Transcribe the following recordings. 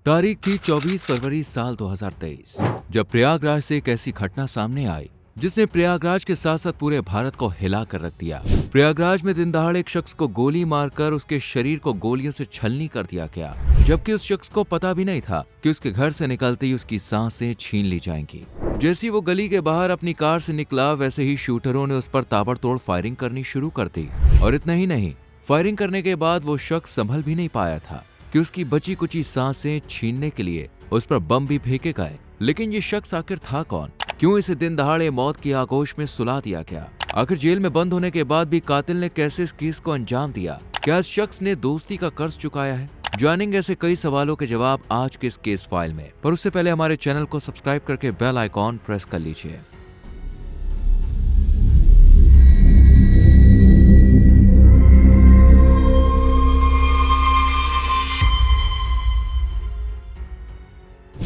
तारीख थी 24 फरवरी साल 2023, जब प्रयागराज से एक ऐसी घटना सामने आई जिसने प्रयागराज के साथ साथ पूरे भारत को हिला कर रख दिया। प्रयागराज में दिन दहाड़े एक शख्स को गोली मारकर उसके शरीर को गोलियों से छलनी कर दिया गया, जबकि उस शख्स को पता भी नहीं था कि उसके घर से निकलते ही उसकी सांसें छीन ली जाएंगी। जैसी वो गली के बाहर अपनी कार से निकला, वैसे ही शूटरों ने उस पर ताबड़तोड़ फायरिंग करनी शुरू कर दी। और इतना ही नहीं, फायरिंग करने के बाद वो शख्स संभल भी नहीं पाया था कि उसकी बची कुची सांसें छीनने के लिए उस पर बम भी फेंके गए। लेकिन ये शख्स आखिर था कौन? क्यों इसे दिन दहाड़े मौत की आगोश में सुला दिया गया? आखिर जेल में बंद होने के बाद भी कातिल ने कैसे इस केस को अंजाम दिया? क्या इस शख्स ने दोस्ती का कर्ज चुकाया है? जानेंगे ऐसे कई सवालों के जवाब आज के इस केस फाइल में। पर उससे पहले हमारे चैनल को सब्सक्राइब करके बेल आइकॉन प्रेस कर लीजिए।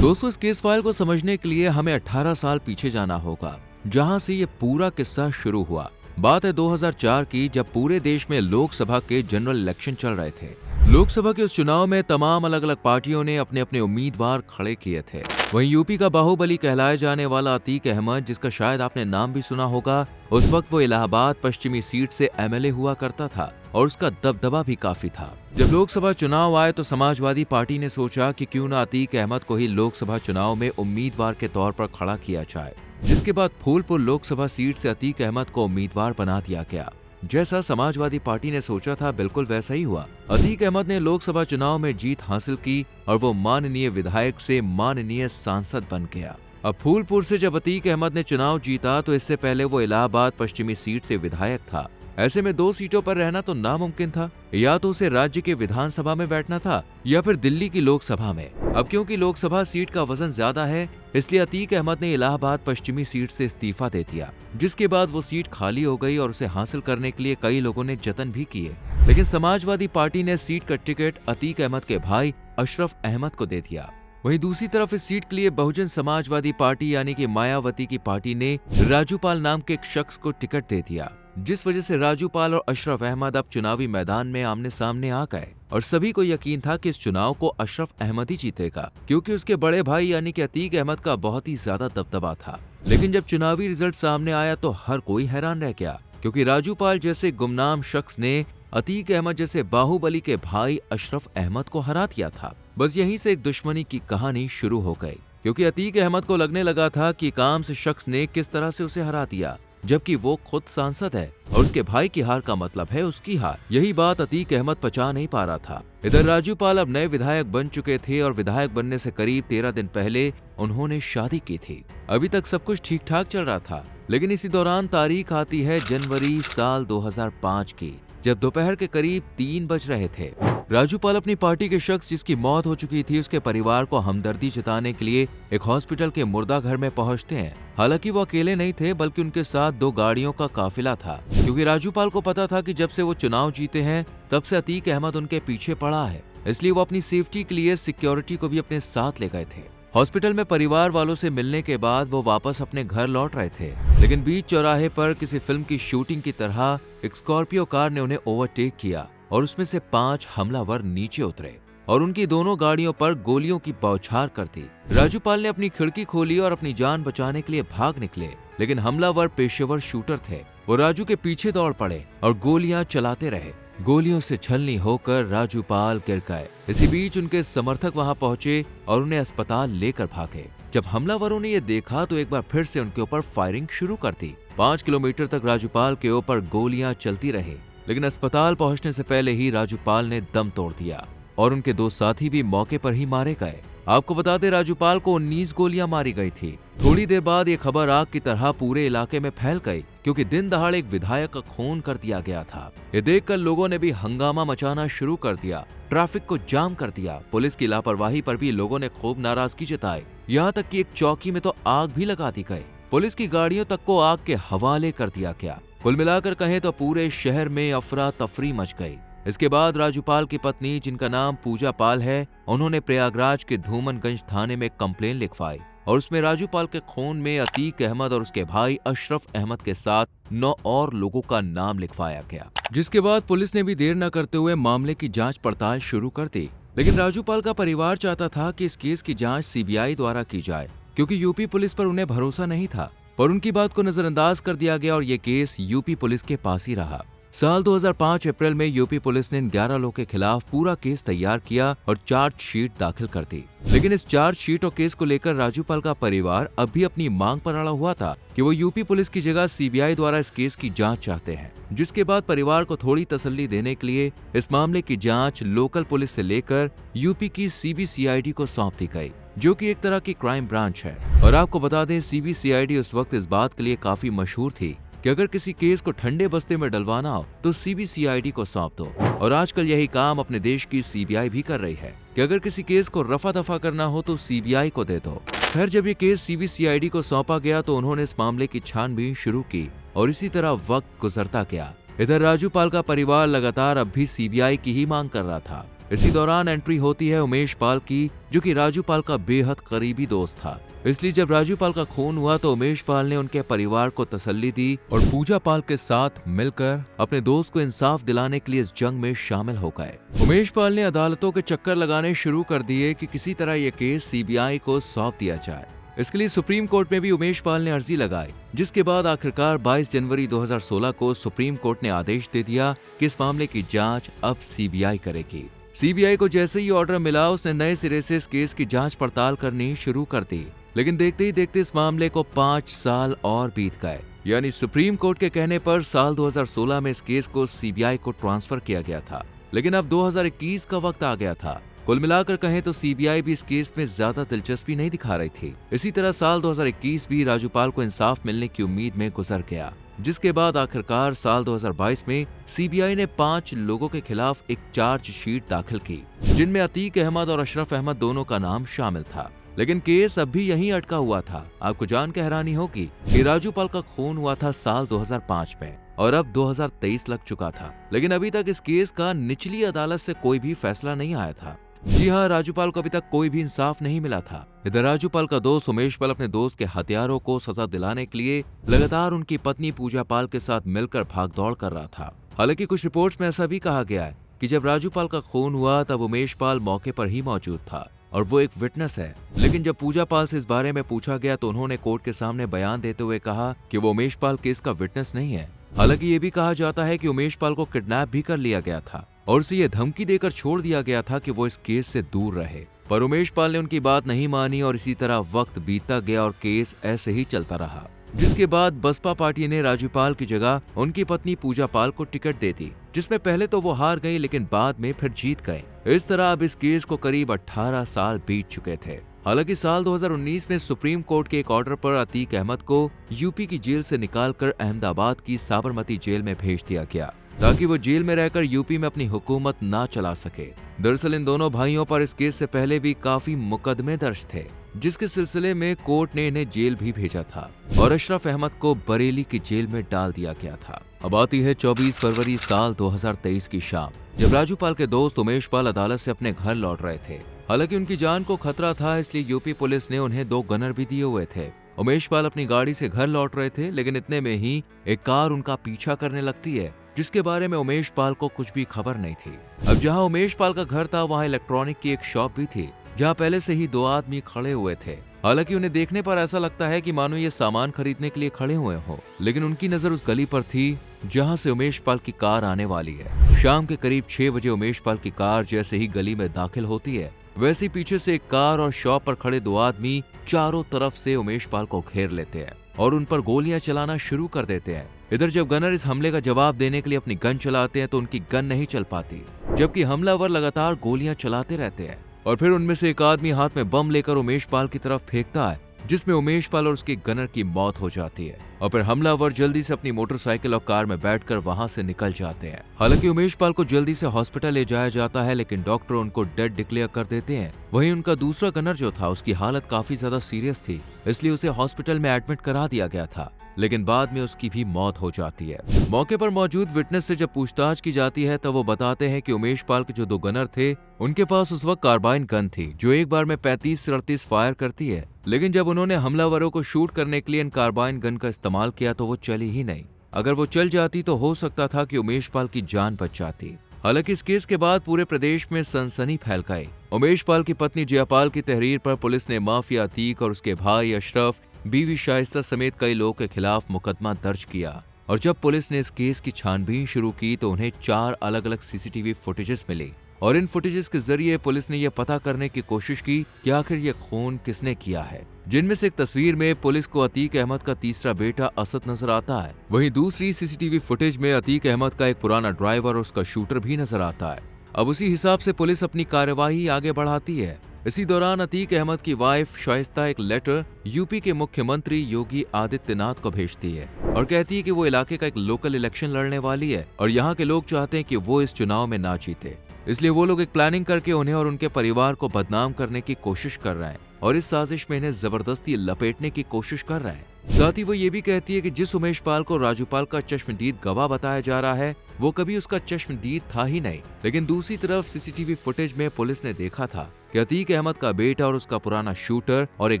दोस्तों, इस केस फाइल को समझने के लिए हमें 18 साल पीछे जाना होगा, जहां से ये पूरा किस्सा शुरू हुआ। बात है 2004 की, जब पूरे देश में लोकसभा के जनरल इलेक्शन चल रहे थे। लोकसभा के उस चुनाव में तमाम अलग अलग पार्टियों ने अपने अपने उम्मीदवार खड़े किए थे। वहीं यूपी का बाहुबली कहलाए जाने वाला अतीक अहमद, जिसका शायद आपने नाम भी सुना होगा, उस वक्त वो इलाहाबाद पश्चिमी सीट से एमएलए हुआ करता था और उसका दबदबा भी काफी था। जब लोकसभा चुनाव आए तो समाजवादी पार्टी ने सोचा कि क्यों ना अतीक अहमद को ही लोकसभा चुनाव में उम्मीदवार के तौर पर खड़ा किया जाए, जिसके बाद फूलपुर लोकसभा सीट से अतीक अहमद को उम्मीदवार बना दिया गया। जैसा समाजवादी पार्टी ने सोचा था, बिल्कुल वैसा ही हुआ। अतीक अहमद ने लोकसभा चुनाव में जीत हासिल की और वो माननीय विधायक से माननीय सांसद बन गया। अब फूलपुर से जब अतीक अहमद ने चुनाव जीता तो इससे पहले वो इलाहाबाद पश्चिमी सीट से विधायक था। ऐसे में 2 सीटों पर रहना तो नामुमकिन था। या तो उसे राज्य के विधानसभा में बैठना था या फिर दिल्ली की लोकसभा में। अब क्योंकि लोकसभा सीट का वजन ज्यादा है, इसलिए अतीक अहमद ने इलाहाबाद पश्चिमी सीट से इस्तीफा दे दिया, जिसके बाद वो सीट खाली हो गई और उसे हासिल करने के लिए कई लोगों ने जतन भी किए। लेकिन समाजवादी पार्टी ने सीट का टिकट अतीक अहमद के भाई अशरफ अहमद को दे दिया। वहीं दूसरी तरफ इस सीट के लिए बहुजन समाजवादी पार्टी यानी कि मायावती की पार्टी ने राजूपाल नाम के एक शख्स को टिकट दे दिया, जिस वजह से राजूपाल और अशरफ अहमद अब चुनावी मैदान में आमने सामने आ गए। और सभी को यकीन था कि इस चुनाव को अशरफ अहमद ही जीतेगा, क्योंकि उसके बड़े भाई यानी कि अतीक अहमद का बहुत ही ज्यादा दबदबा था। लेकिन जब चुनावी रिजल्ट सामने आया तो हर कोई हैरान रह गया, क्योंकि राजूपाल जैसे गुमनाम शख्स ने अतीक अहमद जैसे बाहुबली के भाई अशरफ अहमद को हरा दिया था। बस यहीं से एक दुश्मनी की कहानी शुरू हो गई, क्योंकि अतीक अहमद को लगने लगा था कि काम से शख्स ने किस तरह से उसे हरा दिया, जबकि वो खुद सांसद है और उसके भाई की हार का मतलब है उसकी हार। यही बात अतीक अहमद पचा नहीं पा रहा था। इधर राजूपाल अब नए विधायक बन चुके थे और विधायक बनने से करीब 13 दिन पहले उन्होंने शादी की थी। अभी तक सब कुछ ठीक ठाक चल रहा था, लेकिन इसी दौरान तारीख आती है जनवरी साल 2005 की, जब दोपहर के करीब 3 बज रहे थे। राजूपाल अपनी पार्टी के शख्स जिसकी मौत हो चुकी थी उसके परिवार को हमदर्दी जताने के लिए एक हॉस्पिटल के मुर्दा घर में पहुंचते हैं। हालांकि वो अकेले नहीं थे, बल्कि उनके साथ 2 गाड़ियों का काफिला था, क्योंकि राजूपाल को पता था कि जब से वो चुनाव जीते हैं तब से अतीक अहमद उनके पीछे पड़ा है, इसलिए वो अपनी सेफ्टी के लिए सिक्योरिटी को भी अपने साथ ले गए थे। हॉस्पिटल में परिवार वालों से मिलने के बाद वो वापस अपने घर लौट रहे थे, लेकिन बीच चौराहे पर किसी फिल्म की शूटिंग की तरह एक स्कॉर्पियो कार ने उन्हें ओवरटेक किया और उसमें से 5 हमलावर नीचे उतरे और उनकी दोनों गाड़ियों पर गोलियों की बौछार कर दी। राजूपाल ने अपनी खिड़की खोली और अपनी जान बचाने के लिए भाग निकले, लेकिन हमलावर पेशेवर शूटर थे। वो राजू के पीछे दौड़ पड़े और गोलियां चलाते रहे। गोलियों से छलनी होकर राजूपाल गिर गए। इसी बीच उनके समर्थक वहां पहुंचे और उन्हें अस्पताल लेकर भागे। जब हमलावरों ने ये देखा तो एक बार फिर से उनके ऊपर फायरिंग शुरू कर दी। 5 किलोमीटर तक राजूपाल के ऊपर गोलियां चलती रही, लेकिन अस्पताल पहुंचने से पहले ही राजूपाल ने दम तोड़ दिया और उनके 2 साथी भी मौके पर ही मारे गए। आपको बता दें, राजूपाल को 19 गोलियां मारी गई थी। थोड़ी देर बाद ये खबर आग की तरह पूरे इलाके में फैल गई, क्योंकि दिन दहाड़े एक विधायक का खून कर दिया गया था। ये देखकर लोगों ने भी हंगामा मचाना शुरू कर दिया, ट्रैफिक को जाम कर दिया। पुलिस की लापरवाही पर भी लोगों ने खूब नाराजगी जताई। यहाँ तक कि एक चौकी में तो आग भी लगा दी गई। पुलिस की गाड़ियों तक को आग के हवाले कर दिया गया। कुल मिलाकर कहें तो पूरे शहर में अफरा तफरी मच गई। इसके बाद राजूपाल की पत्नी, जिनका नाम पूजा पाल है, उन्होंने प्रयागराज के धूमनगंज थाने में कंप्लेन लिखवाई और उसमें राजूपाल के खून में अतीक अहमद और उसके भाई अशरफ अहमद के साथ 9 और लोगों का नाम लिखवाया गया। जिसके बाद पुलिस ने भी देर न करते हुए मामले की जांच पड़ताल शुरू कर दी। लेकिन राजू पाल का परिवार चाहता था कि इस केस की जांच सीबीआई द्वारा की जाए, क्योंकि यूपी पुलिस पर उन्हें भरोसा नहीं था। पर उनकी बात को नजरअंदाज कर दिया गया और ये केस यूपी पुलिस के पास ही रहा। साल 2005 अप्रैल में यूपी पुलिस ने इन 11 लोगों के खिलाफ पूरा केस तैयार किया और चार्जशीट दाखिल कर दी। लेकिन इस चार्जशीट और केस को लेकर राजू पाल का परिवार अब भी अपनी मांग पर अड़ा हुआ था कि वो यूपी पुलिस की जगह सीबीआई द्वारा इस केस की जांच चाहते हैं। जिसके बाद परिवार को थोड़ी तसल्ली देने के लिए इस मामले की जांच लोकल पुलिस से लेकर यूपी की सीबीसीआईडी को सौंप दी गई, जो कि एक तरह की क्राइम ब्रांच है। और आपको बता दें, सीबीसीआईडी उस वक्त इस बात के लिए काफी मशहूर थी कि अगर किसी केस को ठंडे बस्ते में डलवाना हो तो सीबीसीआईडी को सौंप दो। और आजकल यही काम अपने देश की सीबीआई भी कर रही है कि अगर किसी केस को रफा दफा करना हो तो सीबीआई को दे दो। खैर, जब ये केस सीबीसीआईडी को सौंपा गया तो उन्होंने इस मामले की छानबीन शुरू की और इसी तरह वक्त गुजरता गया। इधर राजू पाल का परिवार लगातार अब भी सीबीआई की ही मांग कर रहा था। इसी दौरान एंट्री होती है उमेश पाल की, जो कि राजू पाल का बेहद करीबी दोस्त था। इसलिए जब राजू पाल का खून हुआ तो उमेश पाल ने उनके परिवार को तसल्ली दी और पूजा पाल के साथ मिलकर अपने दोस्त को इंसाफ दिलाने के लिए इस जंग में शामिल हो गए। उमेश पाल ने अदालतों के चक्कर लगाने शुरू कर दिए कि किसी तरह यह केस सीबीआई को सौंप दिया जाए। इसके लिए सुप्रीम कोर्ट में भी उमेश पाल ने अर्जी लगाई, जिसके बाद आखिरकार 22 जनवरी 2016 को सुप्रीम कोर्ट ने आदेश दे दिया कि इस मामले की जांच अब सीबीआई करेगी। सीबीआई को जैसे ही ऑर्डर मिला, उसने नए सिरे से इस केस की जांच पड़ताल करनी शुरू कर दी। लेकिन देखते ही देखते इस मामले को 5 साल और बीत गए। यानी सुप्रीम कोर्ट के कहने पर साल 2016 में इस केस को सीबीआई को ट्रांसफर किया गया था, लेकिन अब 2021 का वक्त आ गया था। कुल मिलाकर कहें तो सीबीआई भी इस केस में ज्यादा दिलचस्पी नहीं दिखा रही थी। इसी तरह साल 2021 भी राजू पाल को इंसाफ मिलने की उम्मीद में गुजर गया, जिसके बाद आखिरकार साल 2022 में सीबीआई ने 5 लोगों के खिलाफ एक चार्जशीट दाखिल की, जिनमें अतीक अहमद और अशरफ अहमद दोनों का नाम शामिल था। लेकिन केस अब भी यहीं अटका हुआ था। आपको जान के हैरानी होगी कि राजू पाल का खून हुआ था साल 2005 में और अब 2023 लग चुका था, लेकिन अभी तक इस केस का निचली अदालत से कोई भी फैसला नहीं आया था। जी हाँ, राजू पाल को अभी तक कोई भी इंसाफ नहीं मिला था। इधर राजू पाल का दोस्त उमेश पाल अपने दोस्त के हत्यारों को सजा दिलाने के लिए लगातार उनकी पत्नी पूजा पाल के साथ मिलकर भागदौड़ कर रहा था। हालांकि कुछ रिपोर्ट्स में ऐसा भी कहा गया है कि जब राजू पाल का खून हुआ तब उमेश पाल मौके पर ही मौजूद था और वो एक विटनेस है। लेकिन जब पूजा पाल से इस बारे में पूछा गया तो उन्होंने कोर्ट के सामने बयान देते हुए कहा कि वो उमेश पाल केस का विटनेस नहीं है। हालांकि ये भी कहा जाता है कि उमेश पाल को किडनैप भी कर लिया गया था और उसे ये धमकी देकर छोड़ दिया गया था कि वो इस केस से दूर रहे। पर उमेश पाल ने उनकी बात नहीं मानी और इसी तरह वक्त बीतता गया और केस ऐसे ही चलता रहा, जिसके बाद बसपा पार्टी ने राजू पाल की जगह उनकी पत्नी पूजा पाल को टिकट दे दी, जिसमें पहले तो वो हार गई लेकिन बाद में फिर जीत गए। इस तरह अब इस केस को करीब 18 साल बीत चुके थे। हालांकि साल 2019 में सुप्रीम कोर्ट के एक ऑर्डर पर अतीक अहमद को यूपी की जेल से निकालकर अहमदाबाद की साबरमती जेल में भेज दिया गया, ताकि वो जेल में रहकर यूपी में अपनी हुकूमत ना चला सके। दरअसल इन दोनों भाइयों पर इस केस से पहले भी काफी मुकदमे दर्ज थे, जिसके सिलसिले में कोर्ट ने इन्हें जेल भी भेजा था और अशरफ अहमद को बरेली की जेल में डाल दिया गया था। अब आती है 24 फरवरी साल 2023 की शाम, जब राजू पाल के दोस्त उमेश पाल अदालत से अपने घर लौट रहे थे। हालांकि उनकी जान को खतरा था, इसलिए यूपी पुलिस ने उन्हें 2 गनर भी दिए हुए थे। उमेश पाल अपनी गाड़ी से घर लौट रहे थे, लेकिन इतने में ही एक कार उनका पीछा करने लगती है, जिसके बारे में उमेश पाल को कुछ भी खबर नहीं थी। अब जहां उमेश पाल का घर था वहां इलेक्ट्रॉनिक की एक शॉप भी थी, जहां पहले से ही 2 आदमी खड़े हुए थे। हालांकि उन्हें देखने पर ऐसा लगता है कि मानो ये सामान खरीदने के लिए खड़े हुए हो, लेकिन उनकी नजर उस गली पर थी जहां से उमेश पाल की कार आने वाली है। शाम के करीब 6 बजे उमेश पाल की कार जैसे ही गली में दाखिल होती है, वैसे ही पीछे से एक कार और शॉप पर खड़े 2 आदमी चारों तरफ से उमेश पाल को घेर लेते हैं और उन पर गोलियां चलाना शुरू कर देते हैं। इधर जब गनर इस हमले का जवाब देने के लिए अपनी गन चलाते हैं तो उनकी गन नहीं चल पाती, जबकि हमलावर लगातार गोलियां चलाते रहते हैं और फिर उनमें से एक आदमी हाथ में बम लेकर उमेश पाल की तरफ फेंकता है, जिसमें उमेश पाल और उसके गनर की मौत हो जाती है और फिर हमलावर जल्दी से अपनी मोटरसाइकिल और कार में बैठकर वहां से निकल जाते हैं। हालांकि उमेश पाल को जल्दी से हॉस्पिटल ले जाया जाता है, लेकिन डॉक्टर उनको डेड डिक्लेयर कर देते हैं। वहीं उनका दूसरा गनर जो था उसकी हालत काफी ज्यादा सीरियस थी, इसलिए उसे हॉस्पिटल में एडमिट करा दिया गया था, लेकिन बाद में उसकी भी मौत हो जाती है। मौके पर मौजूद विटनेस से जब पूछताछ की जाती है तब वो बताते हैं कि उमेश पाल के जो 2 गनर थे उनके पास उस वक्त कार्बाइन गन थी, जो एक बार में 35 से 38 फायर करती है, लेकिन जब उन्होंने हमलावरों को शूट करने के लिए इन कार्बाइन गन का इस्तेमाल किया तो वो चली ही नहीं। अगर वो चल जाती तो हो सकता था कि उमेश पाल की जान बच जाती। हालांकि इस केस के बाद पूरे प्रदेश में सनसनी फैल गई। उमेश पाल की पत्नी जयापाल की तहरीर पर पुलिस ने माफिया अतीक और उसके भाई अशरफ, बीवी शाइस्ता समेत कई लोगों के खिलाफ मुकदमा दर्ज किया। और जब पुलिस ने इस केस की छानबीन शुरू की तो उन्हें 4 अलग-अलग सीसीटीवी फुटेजेस मिली और इन फुटेजेस के जरिए पुलिस ने यह पता करने की कोशिश की कि आखिर यह खून किसने किया है। जिनमें से एक तस्वीर में पुलिस को अतीक अहमद का तीसरा बेटा असद नजर आता है, वहीं दूसरी सीसीटीवी फुटेज में अतीक अहमद का एक पुराना ड्राइवर और उसका शूटर भी नजर आता है। अब उसी हिसाब से पुलिस अपनी कार्यवाही आगे बढ़ाती है। इसी दौरान अतीक अहमद की वाइफ शाइस्ता एक लेटर यूपी के मुख्यमंत्री योगी आदित्यनाथ को भेजती है और कहती है कि वो इलाके का एक लोकल इलेक्शन लड़ने वाली है और यहाँ के लोग चाहते हैं कि वो इस चुनाव में ना जीते, इसलिए वो लोग एक प्लानिंग करके उन्हें और उनके परिवार को बदनाम करने की कोशिश कर रहे हैं और इस साजिश में इन्हें जबरदस्ती लपेटने की कोशिश कर रहे हैं। साथ ही वो ये भी कहती है कि जिस उमेश पाल को राजूपाल का चश्मदीद गवाह बताया जा रहा है वो कभी उसका चश्मदीद था ही नहीं। लेकिन दूसरी तरफ सीसीटीवी फुटेज में पुलिस ने देखा था कि अतीक अहमद का बेटा और उसका पुराना शूटर और एक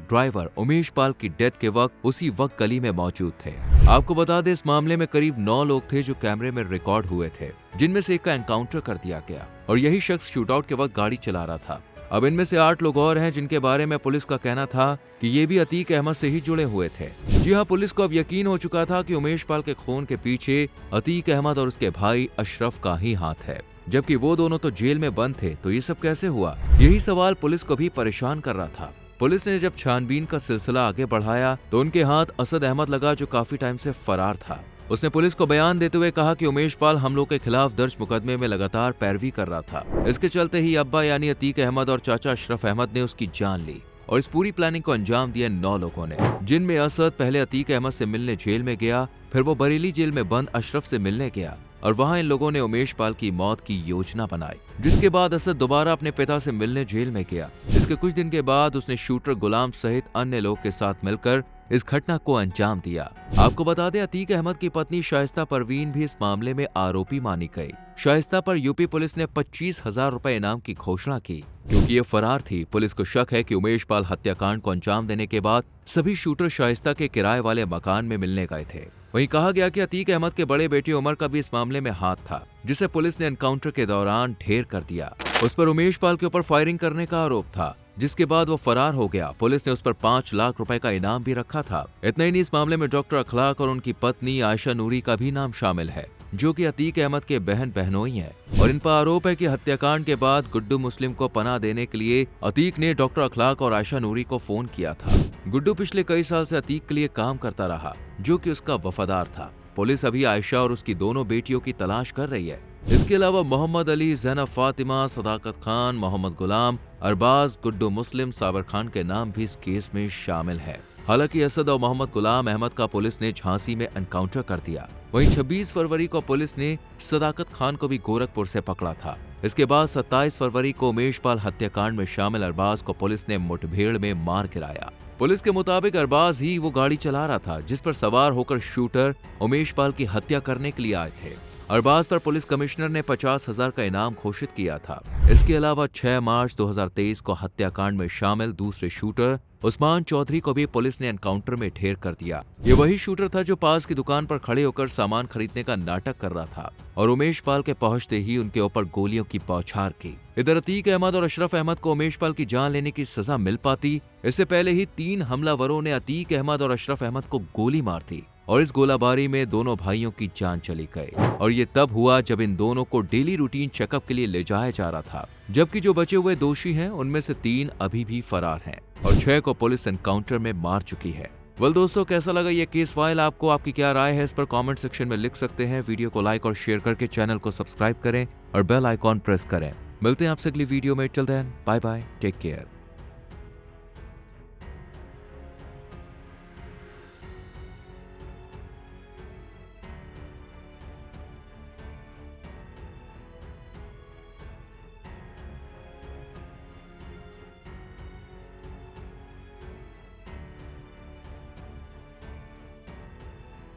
ड्राइवर उमेश पाल की डेथ के वक्त उसी वक्त गली में मौजूद थे। आपको बता दें, इस मामले में करीब 9 लोग थे जो कैमरे में रिकॉर्ड हुए थे, जिनमें से एक का एनकाउंटर कर दिया गया और यही शख्स शूटआउट के वक्त गाड़ी चला रहा था। अब इनमें से 8 लोग और हैं जिनके बारे में पुलिस का कहना था कि ये भी अतीक अहमद से ही जुड़े हुए थे। जी हाँ, पुलिस को अब यकीन हो चुका था कि उमेश पाल के खून के पीछे अतीक अहमद और उसके भाई अशरफ का ही हाथ है, जबकि वो दोनों तो जेल में बंद थे। तो ये सब कैसे हुआ, यही सवाल पुलिस को भी परेशान कर रहा था। पुलिस ने जब छानबीन का सिलसिला आगे बढ़ाया तो उनके हाथ असद अहमद लगा जो काफी टाइम से फरार था। उसने पुलिस को बयान देते हुए कहा कि उमेश पाल हमलों के खिलाफ दर्ज मुकदमे में लगातार पैरवी कर रहा था। इसके चलते ही अब्बा यानी अतीक अहमद और चाचा अशरफ अहमद ने उसकी जान ली और इस पूरी प्लानिंग को अंजाम दिया 9 लोगों ने, जिनमें असद पहले अतीक अहमद से मिलने जेल में गया, फिर वो बरेली जेल में बंद अशरफ से मिलने गया और वहां इन लोगों ने उमेश पाल की मौत की योजना बनाई। जिसके बाद असद दोबारा अपने पिता से मिलने जेल में गया। इसके कुछ दिन के बाद उसने शूटर गुलाम सहित अन्य लोग के साथ मिलकर इस घटना को अंजाम दिया। आपको बता दें, अतीक अहमद की पत्नी शाइस्ता परवीन भी इस मामले में आरोपी मानी गई। शाइस्ता पर यूपी पुलिस ने 25,000 रुपए इनाम की घोषणा की क्योंकि ये फरार थी। पुलिस को शक है कि उमेश पाल हत्याकांड को अंजाम देने के बाद सभी शूटर शाइस्ता के किराए वाले मकान में मिलने गए थे। वहीं कहा गया कि अतीक अहमद के बड़े बेटे उमर का भी इस मामले में हाथ था, जिसे पुलिस ने एनकाउंटर के दौरान ढेर कर दिया। उस पर उमेश पाल के ऊपर फायरिंग करने का आरोप था, जिसके बाद वो फरार हो गया। पुलिस ने उस पर 5 लाख रुपए का इनाम भी रखा था। इतना ही नहीं, इस मामले में डॉक्टर अखलाक और उनकी पत्नी आयशा नूरी का भी नाम शामिल है, जो कि अतीक अहमद के बहन बहनोई हैं और इन पर आरोप है कि हत्याकांड के बाद गुड्डू मुस्लिम को पनाह देने के लिए अतीक ने डॉक्टर अखलाक और आयशा नूरी को फोन किया था। गुड्डू पिछले कई साल से अतीक के लिए काम करता रहा, जो कि उसका वफादार था। पुलिस अभी आयशा और उसकी दोनों बेटियों की तलाश कर रही है। इसके अलावा मोहम्मद अली, ज़ैनब फातिमा, सदाकत खान, मोहम्मद गुलाम, अरबाज, गुड्डू मुस्लिम, साबर खान के नाम भी इस केस में शामिल है। हालांकि असद और मोहम्मद गुलाम अहमद का पुलिस ने झांसी में एनकाउंटर कर दिया। वहीं 26 फरवरी को पुलिस ने सदाकत खान को भी गोरखपुर से पकड़ा था। इसके बाद 27 फरवरी को उमेश पाल हत्याकांड में शामिल अरबाज को पुलिस ने मुठभेड़ में मार गिराया। पुलिस के मुताबिक अरबाज ही वो गाड़ी चला रहा था जिस पर सवार होकर शूटर उमेश पाल की हत्या करने के लिए आए थे। अरबाज पर पुलिस कमिश्नर ने 50,000 का इनाम घोषित किया था। इसके अलावा 6 मार्च 2023 को हत्याकांड में शामिल दूसरे शूटर उस्मान चौधरी को भी पुलिस ने एनकाउंटर में ढेर कर दिया। ये वही शूटर था जो पास की दुकान पर खड़े होकर सामान खरीदने का नाटक कर रहा था और उमेश पाल के पहुंचते ही उनके ऊपर गोलियों की बौछार की। इधर अतीक अहमद और अशरफ अहमद को उमेश पाल की जान लेने की सजा मिल पाती, इससे पहले ही 3 हमलावरों ने अतीक अहमद और अशरफ अहमद को गोली मार दी और इस गोलाबारी में दोनों भाइयों की जान चली गई। और ये तब हुआ जब इन दोनों को डेली रूटीन चेकअप के लिए ले जाया जा रहा था, जबकि जो बचे हुए दोषी हैं उनमें से 3 अभी भी फरार हैं और 6 को पुलिस एनकाउंटर में मार चुकी है। वेल दोस्तों, कैसा लगा ये केस फाइल? आपको आपकी क्या राय है इस पर कमेंट सेक्शन में लिख सकते हैं। वीडियो को लाइक और शेयर करके चैनल को सब्सक्राइब करें और बेल आइकॉन प्रेस करें। मिलते हैं आपसे अगली वीडियो में। Till then, bye bye, take care.